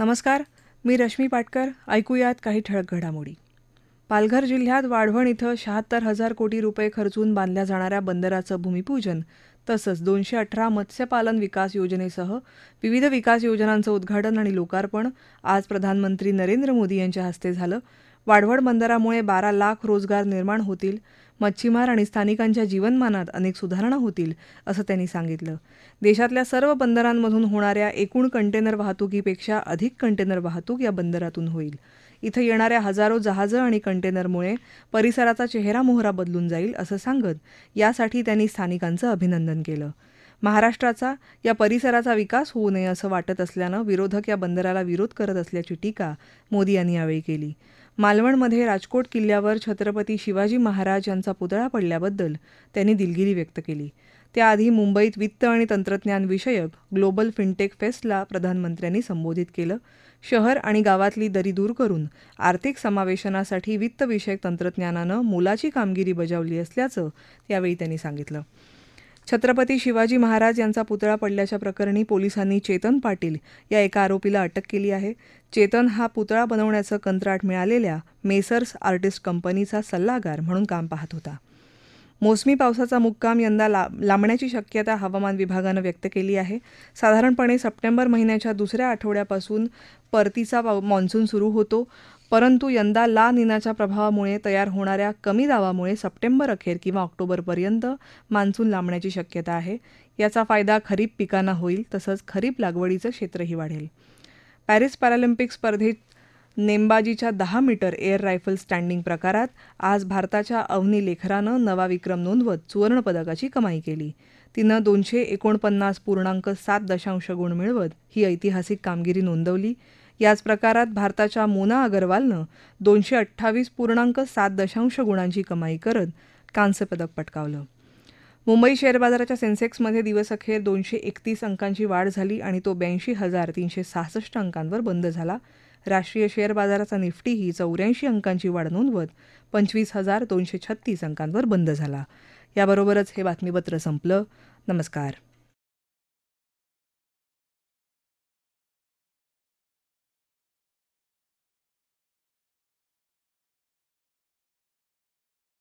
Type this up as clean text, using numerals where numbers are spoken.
नमस्कार, मी रश्मी पाटकर. ऐकूयात काही ठळक घडामोडी. पालघर जिल्ह्यात वाढवण इथं 76,000 कोटी रुपये खर्चून बांधल्या जाणाऱ्या बंदराचं भूमिपूजन तसंच 218 मत्स्यपालन विकास योजनेसह विविध विकास योजनांचं उद्घाटन आणि लोकार्पण आज प्रधानमंत्री नरेंद्र मोदी यांच्या हस्ते झालं. वाढवण बंदरामुळे 12 लाख रोजगार निर्माण होतील, मच्छीमार आणि स्थानिकांच्या जीवनमानात अनेक सुधारणा होतील, असं त्यांनी सांगितलं. देशातल्या सर्व बंदरांमधून होणाऱ्या एकूण कंटेनर वाहतुकीपेक्षा अधिक कंटेनर वाहतूक या बंदरातून होईल. इथं येणाऱ्या हजारो जहाजं आणि कंटेनरमुळे परिसराचा चेहरामोहरा बदलून जाईल, असं सांगत यासाठी त्यांनी स्थानिकांचं अभिनंदन केलं. महाराष्ट्राचा या परिसराचा विकास होऊ नये असं वाटत असल्यानं विरोधक या बंदराला विरोध करत असल्याची टीका मोदी यांनी यावेळी केली. मालवणमध्ये राजकोट किल्ल्यावर छत्रपती शिवाजी महाराज यांचा पुतळा पडल्याबद्दल त्यांनी दिलगिरी व्यक्त केली. त्याआधी मुंबईत वित्त आणि तंत्रज्ञान विषयक ग्लोबल फिनटेक फेस्टला प्रधानमंत्र्यांनी संबोधित केलं. शहर आणि गावातली दरी दूर करून आर्थिक समावेशनासाठी वित्तविषयक तंत्रज्ञानानं मोलाची कामगिरी बजावली असल्याचं यावेळी त्यांनी सांगितलं. छत्रपती शिवाजी महाराज यांचा पुतळा पडल्याच्या प्रकरणी पोलिसांनी चेतन पाटील या एका आरोपीला अटक केली आहे. चेतन हा पुतळा बनवण्याचं कंत्राट मिळालेल्या मेसर्स आर्टिस्ट कंपनीचा सल्लागार म्हणून काम पाहत होता. मोसमी पावसाचा मुक्काम यंदा लांबण्याची शक्यता हवामान विभागानं व्यक्त केली आहे. साधारणपणे सप्टेंबर महिन्याच्या दुसऱ्या आठवड्यापासून परतीचा मान्सून सुरू होतो, परंतु यंदा ला निनाच्या प्रभावामुळे तयार होणाऱ्या कमी दाबामुळे सप्टेंबर अखेर किंवा ऑक्टोबरपर्यंत मान्सून लांबण्याची शक्यता आहे. याचा फायदा खरीप पिकांना होईल, तसंच खरीप लागवडीचं क्षेत्रही वाढेल. पॅरिस पॅरालिम्पिक स्पर्धेत नेमबाजीच्या 10 मीटर एअर रायफल स्टँडिंग प्रकारात आज भारताच्या अवनी लेखरानं नवा विक्रम नोंदवत सुवर्णपदकाची कमाई केली. तिनं 249.7 गुण मिळवत ही ऐतिहासिक कामगिरी नोंदवली. याच प्रकारात भारताच्या मोना अगरवालनं 228.7 गुणांची कमाई करत कांस्यपदक पटकावलं. मुंबई शेअर बाजाराच्या सेन्सेक्समध्ये दिवसअखेर 231 अंकांची वाढ झाली आणि तो 82,366 अंकांवर बंद झाला. राष्ट्रीय शेअर बाजाराचा निफ्टीही 84 अंकांची वाढ नोंदवत 25,236 अंकांवर बंद झाला. याबरोबरच हे बातमीपत्र संपलं. नमस्कार.